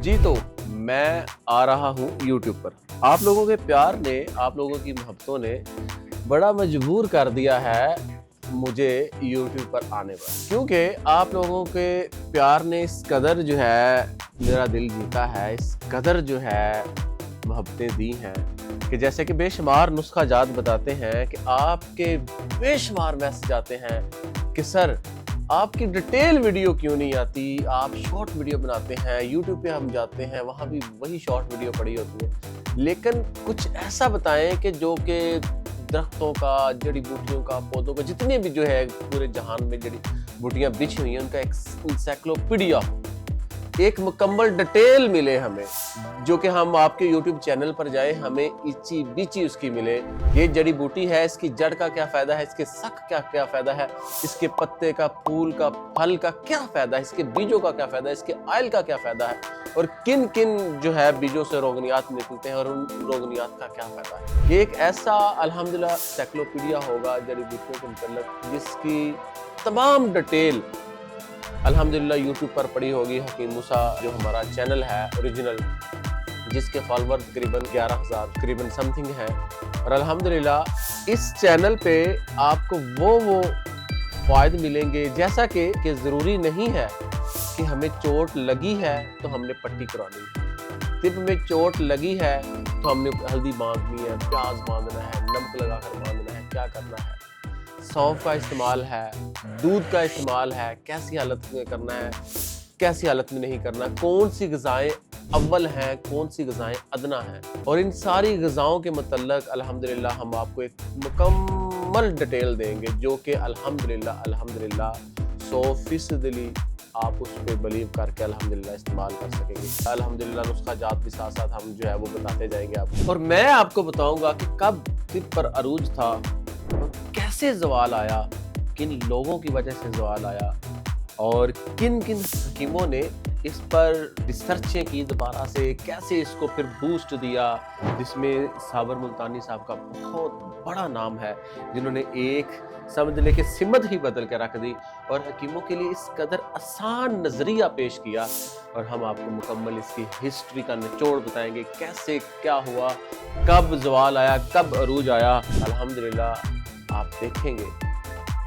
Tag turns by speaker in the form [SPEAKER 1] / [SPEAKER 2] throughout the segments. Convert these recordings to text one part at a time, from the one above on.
[SPEAKER 1] जी तो मैं आ रहा हूँ YouTube पर। आप लोगों के प्यार ने, आप लोगों की मोहब्बतों ने बड़ा मजबूर कर दिया है मुझे YouTube पर आने पर, क्योंकि आप लोगों के प्यार ने इस कदर जो है मेरा दिल जीता है, इस कदर जो है मोहब्बतें दी हैं कि जैसे कि बेशुमार नुस्खा जात बताते हैं कि आपके बेशुमार मैसेज आते हैं कि सर आपकी डिटेल वीडियो क्यों नहीं आती, आप शॉर्ट वीडियो बनाते हैं, यूट्यूब पे हम जाते हैं वहाँ भी वही शॉर्ट वीडियो पड़ी होती है, लेकिन कुछ ऐसा बताएं कि जो कि दरख्तों का, जड़ी बूटियों का, पौधों का, जितने भी जो है पूरे जहान में जड़ी बूटियाँ बिछी हुई हैं उनका एक इंसाइक्लोपीडिया हो, एक मुकम्मल डिटेल मिले हमें, जो कि हम आपके YouTube चैनल पर जाए हमें इची बिची उसकी मिले। ये जड़ी बूटी है, इसकी जड़ का क्या फ़ायदा है, इसके सक का क्या फ़ायदा है, इसके पत्ते का, फूल का, फल का क्या फ़ायदा है, इसके बीजों का क्या फ़ायदा है, इसके ऑयल का क्या फ़ायदा है, और किन किन जो है बीजों से रोगनियात निकलते हैं और उन रोगनियात का क्या फ़ायदा है। ये एक ऐसा अल्हम्दुलिल्लाह एनसाइक्लोपीडिया होगा जड़ी बूटियों के मुतल्लिक़ जिसकी तमाम डिटेल अल्हम्दुलिल्लाह यूट्यूब पर पड़ी होगी। हकीम मूसा जो हमारा चैनल है ओरिजिनल, जिसके फॉलोवर तकरीबन 11,000 तकरीबन समथिंग है, और अल्हम्दुलिल्लाह इस चैनल पे आपको वो फ़ायदे मिलेंगे जैसा कि ज़रूरी नहीं है कि हमें चोट लगी है तो हमने पट्टी करवानी है, तिब में चोट लगी है तो हमने हल्दी बांधनी है, प्याज बांधना है, नमक लगाकर बांधना है, क्या करना है, सौंफ का इस्तेमाल है, दूध का इस्तेमाल है, कैसी हालत में करना है, कैसी हालत में नहीं करना, कौन सी ग़िज़ाएँ अव्वल हैं, कौन सी ग़िज़ाएँ अदना हैं, और इन सारी ग़िज़ाओं के मुतल्लिक़ अल्हम्दुलिल्लाह हम आपको एक मुकम्मल डिटेल देंगे जो कि अल्हम्दुलिल्लाह 100% आप उस पर बिलीव करके अल्हम्दुलिल्लाह इस्तेमाल कर सकेंगे। अल्हम्दुलिल्लाह नुस्खा जात भी साथ साथ हम जो है वो बताते जाएंगे आपको, और मैं आपको बताऊंगा कि कब तिब पर अरूज था, कैसे ज़वाल आया, किन लोगों की वजह से ज़वाल आया, और किन किन हकीमों ने इस पर रिसर्चें की दोबारा से, कैसे इसको फिर बूस्ट दिया, जिसमें साबर मुल्तानी साहब का बहुत बड़ा नाम है, जिन्होंने एक समझ ले कि सिमत ही बदल के रख दी और हकीमों के लिए इस कदर आसान नज़रिया पेश किया, और हम आपको मुकम्मल इसकी हिस्ट्री का निचोड़ बताएंगे, कैसे क्या हुआ, कब ज़वाल आया, कब अरूज आया। अल्हम्दुलिल्लाह आप देखेंगे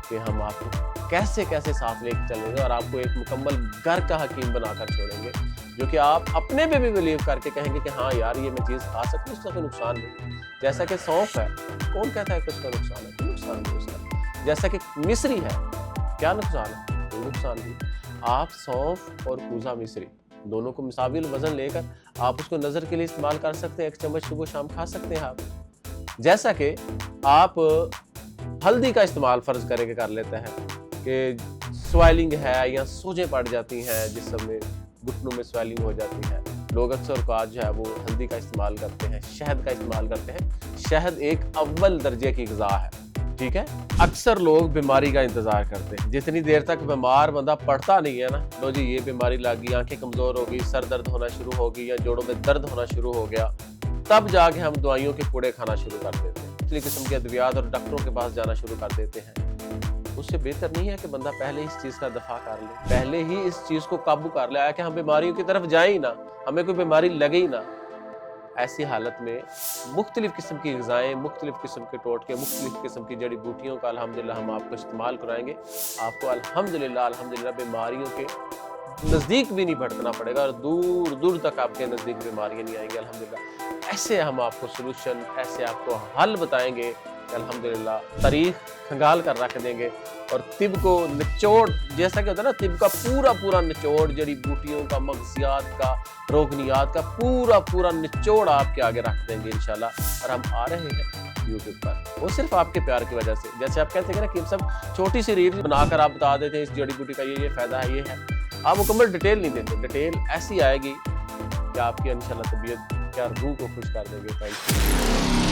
[SPEAKER 1] कि हम आपको कैसे कैसे साथ लेकर चलेंगे और आपको एक मुकम्मल घर का हकीम बनाकर छोड़ेंगे, जो कि आप अपने पे भी बिलीव करके कहेंगे कि हाँ यार ये मैं चीज़ खा सकती हूँ, उसका कोई नुकसान नहीं। जैसा कि सौंफ है, कौन कहता है कि उसका नुकसान है, कोई नुकसान नहीं उसका। जैसा कि मिश्री है, क्या नुकसान है, कोई नुकसान नहीं। आप सौंफ और कूज़ा मिश्री दोनों को मुसाविल वज़न लेकर आप उसको नज़र के लिए इस्तेमाल कर सकते हैं, 1 चम्मच सुबह शाम खा सकते हैं आप। जैसा कि आप हल्दी का इस्तेमाल फ़र्ज़ करके कर लेते हैं कि स्वेलिंग है या सोजें पड़ जाती हैं, जिस समय घुटनों में स्वेलिंग हो जाती है, लोग अक्सर को आज जो है वो हल्दी का इस्तेमाल करते हैं, शहद का इस्तेमाल करते हैं। शहद एक अव्वल दर्जे की ग़िज़ा है, ठीक है। अक्सर लोग बीमारी का इंतज़ार करते हैं, जितनी देर तक बीमार बंदा पड़ता नहीं है ना, लो जी ये बीमारी लग गई, आंखें कमज़ोर हो गई, सर दर्द होना शुरू हो गई या जोड़ों में दर्द होना शुरू हो गया, तब जाके हम दवाइयों के पूड़े खाना शुरू कर देते हैं, इतनी किस्म के अद्वियात और डॉक्टरों के पास जाना शुरू कर देते हैं। उससे बेहतर नहीं है कि बंदा पहले इस चीज़ का दफा कर ले, पहले ही इस चीज़ को काबू कर ले, आया कि हम बीमारियों की तरफ जाए ही ना, हमें कोई बीमारी लगे ही ना। ऐसी हालत में मुख्तलिफ किस्म की ग़िज़ाएँ, मुख्तलिफ किस्म के टोटके, मुख्तलिफ किस्म की जड़ी बूटियों का अल्हम्दुलिल्लाह हम आपको इस्तेमाल कराएंगे। आपको अल्हम्दुलिल्लाह बीमारियों के नज़दीक भी नहीं भटकना पड़ेगा और दूर दूर तक आपके नज़दीक बीमारियाँ नहीं आएंगी अल्हम्दुलिल्लाह। ऐसे हम आपको सलूशन, ऐसे आपको हल बताएंगे, अल्हम्दुलिल्लाह तारीख खंगाल कर रख देंगे, और तिब को निचोड़, जैसा कि होता है ना, तिब का पूरा निचोड़, जड़ी बूटियों का, मग़ज़ियात का, रोगनियात का पूरा निचोड़ आपके आगे रख देंगे इंशाल्लाह। और हम आ रहे हैं यूट्यूब पर, वो सिर्फ आपके प्यार की वजह से। जैसे आप कहते हैं ना कि सब छोटी सी रील बनाकर आप बता देते हैं इस जड़ी बूटी का ये फ़ायदा है, ये है, आप मुकम्मल डिटेल नहीं देते। डिटेल ऐसी आएगी कि आपकी इंशाल्लाह तबीयत क्या रूह को खुश कर देंगे। Thank you.